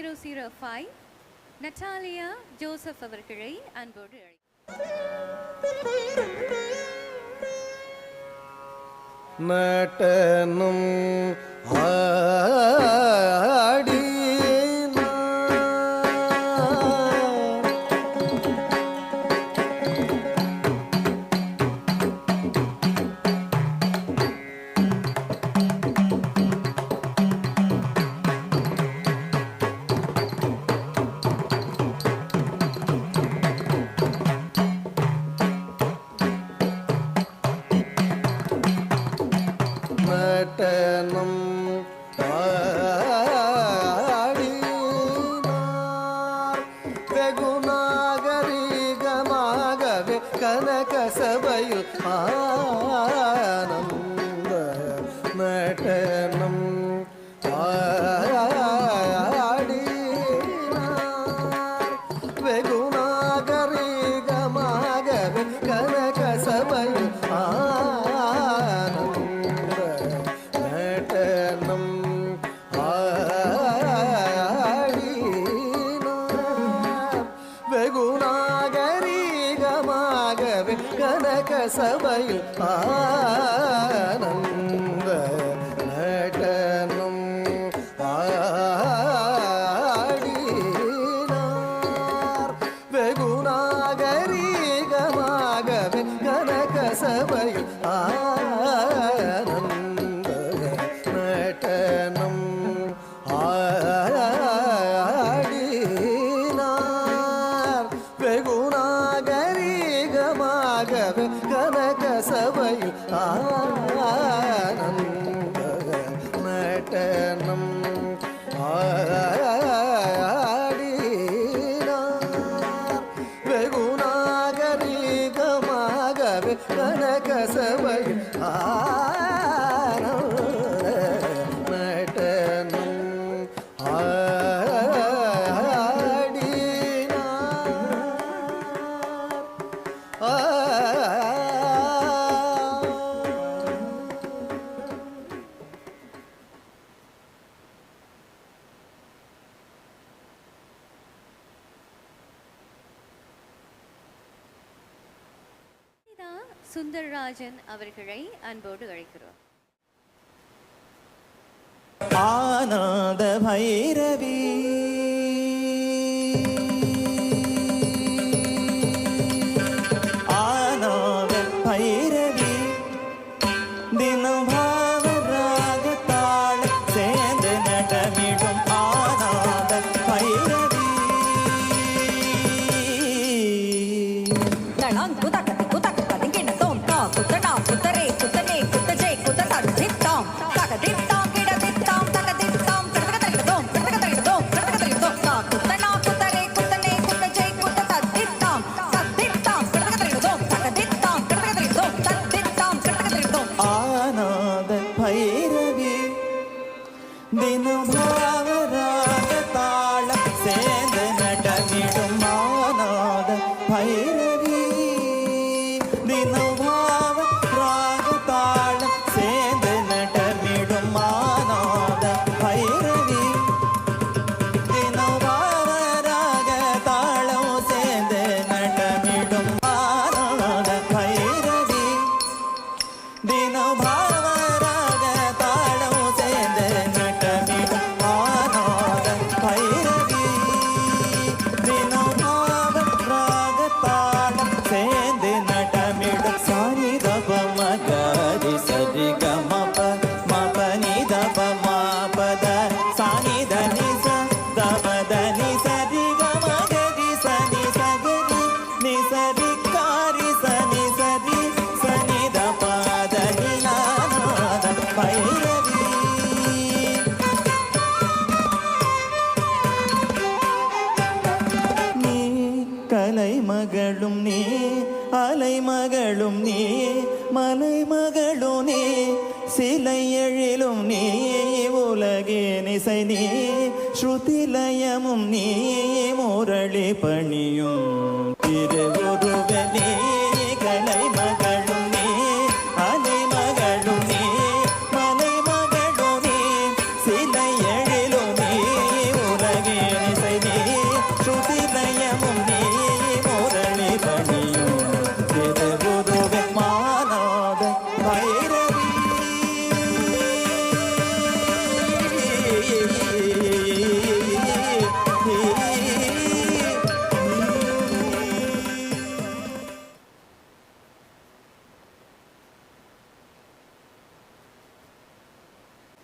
005 Natalia Joseph அவர்களை அன்போடு நடனம் ஆடி நடனம் ஆடினார் வெகுநாகரிகமாகவே கனக சபையில் ஆனந்த நடனம் ஆடினார் வெகுநாகரிகமாகவே கனக சபையில் கனக சபையில் ஆனந்த நடனம் ஆடினார் வெகுநாகரிகமாகவே கனக சபையில் ஆனந்த நடனம் ஆடினார் வெகுநாகரிகமாகவே கனக சபையில் ஆனந்த நடனம் ஆடினார் வெகுநாகரிகமாகவே கனக சபையில் ஆனந்த நடனம் சுந்தரராஜன் அவர்களை அன்போடு அழைக்கிறோம். ஆனந்த பைரவி ஆனந்த பைரவி தினம் பாவராக தாள சேர்ந்து நடமிடும் ஆனந்த பைரவி குத்தடா குத்தரே குத்தனே குத்தஜே குத்தடா திட்டாம் தக திட்டாம் கிட திட்டாம் தக திட்டாம் கடகடகடோம் கடகடகடோம் கடகடகடோம் குத்தனா குத்தரே குத்தனே குத்தஜே குத்தடா திட்டாம் திட்டாம் கடகடகடோம் தக திட்டாம் கடகடகடோம் திட்டாம் கடகடகடோம் ஆனந்த பைரவி தினம் பாவராக தாள சேர்ந்து நடமிடும் ஆனந்த பைரவி தினம் மகளும் நீ அலை மகளும் நீ மலை மகளும் நீ சிலை எழிலும் நீ உலகே நிசை நீ ஸ்ருதிலயமும் நீ முரளி பணியும் திருவுருவனே கலை மகளும் நீ அலை மகளும் நீ மலை மகளும் நீ சிலை எழிலும் நீ உலகே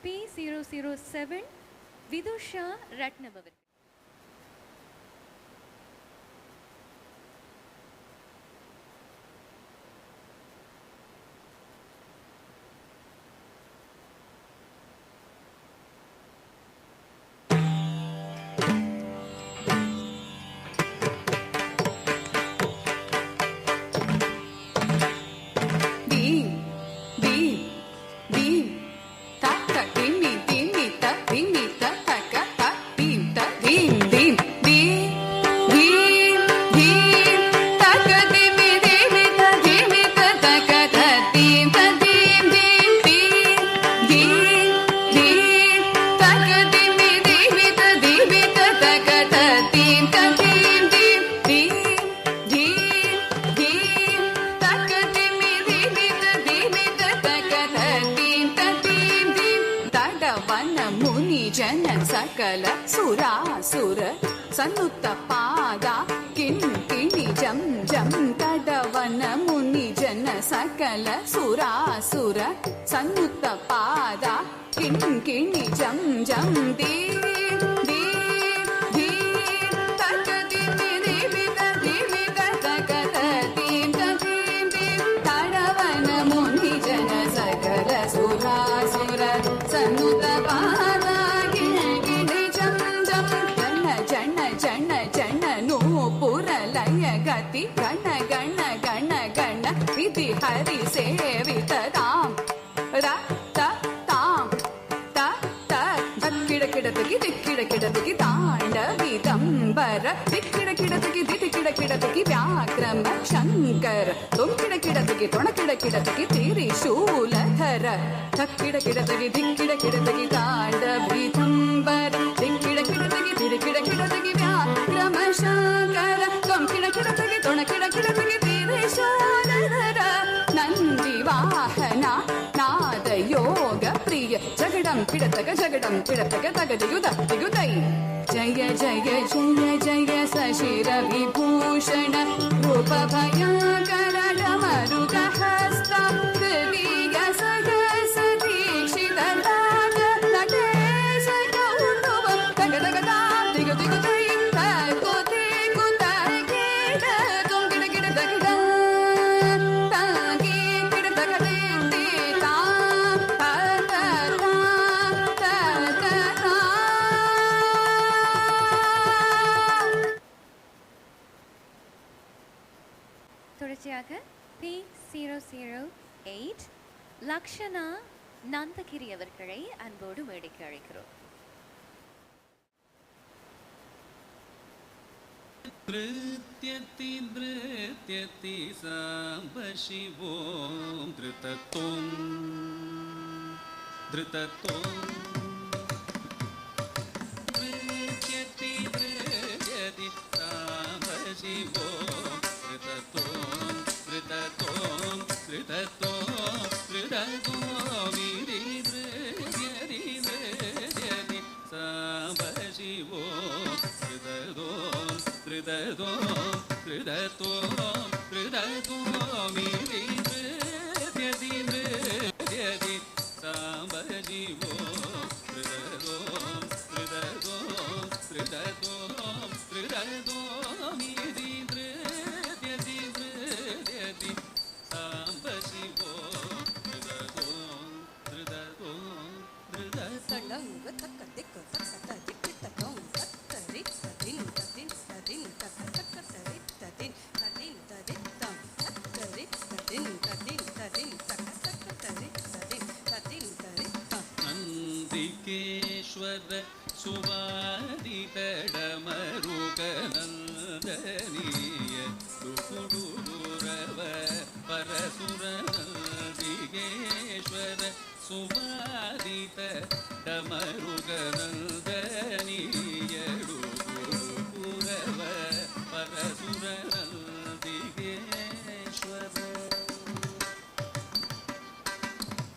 P007 விதுஷா ரத்னம் அவர்கள். सकल सुरासुर सन्नुत पादा किण्किणि जं जं तडवन मुनि जन सकल सुरासुर सन्नुत पादा किण्किणि जं जं दी दी दी तकदि दिविद दिविद तकद दीं दीं दीं तडवन मुनि जन सकल सुरासुर सन्नुत पादा गति गण गण गण गण विधि हरि सेवित ताम रत ताम त त दिक्किडकिडतकि दिक्किडकिडतकि ताण्डविदंबर दिक्किडकिडतकि दिक्किडकिडतकि व्याक्रम शंकर तुंकिडकिडतकि तोणकिडकिडतकि त्रिशूलधर धक्किडकिडतकि दिक्किडकिडतकि ताण्डविदंबर दिक्किडकिडतकि दिक्किडकिडतकि व्याक्रम शंकर किडकिडतकि तोणकिडकिडतकि त्रिशूलधर नंदी वाहन नाद योग प्रिय जगडं किडतक तगदियुद दियुदै जय जय जय जय शशिर विभूषण रूप भयंकर डमरुक हस्त दिव्य सहस दीक्षित नाग नटेश कौतुकं तगदगदा दिगुदिगुदै தொடர்ச்சியாக P008 லக்ஷனா நந்தகிரி அவர்களை அன்போடு மேடைக்கு அழைக்கிறோம். नृत्यति नृत्यति साम्ब शिवो धृतत्वं धृतत्वं नृत्यति नृत्यति साम्ब शिवो धृतत्वं धृतत्वं धृतत्वं धृतत्वं विधि नृत्यति नृत्यति साम्ब शिवो धृतत्वं धृतत्वं धृतत्वं धृतत्वं विधि नृत्यति नृत्यति साम्ब शिवो धृतत्वं धृतत्वं धृतत्वं धृतत्वं विधि नृत्यति नृत्यति साम्ब शिवो धृतत्वं धृतत्वं धृतत्वं नंदिकेश्वर सुवादितडमरुकनन्दनीय दुकुडुरव परसुर नंदिकेश्वर सुवादितडमरुकनन्दनीय दुकुडुरव परसुर नंदिकेश्वर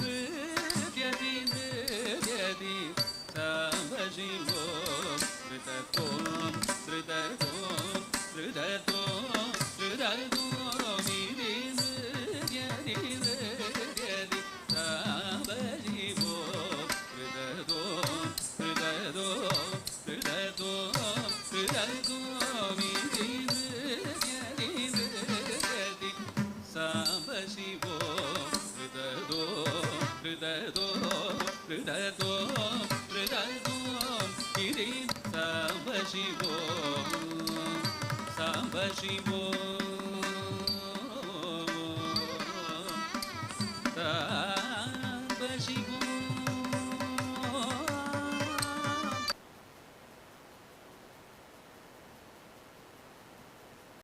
नृत्यति नृत्यति साम्ब शिवो धृतत्वं धृतत्वं धृतत्वं धृतत्वं विधि नृत्यति नृत्यति साम्ब शिवो धृतत्वं ಧೃತೋ ಧೃತೋ ಗಿರಿ ಸಾಂಬ ಶಿವೋ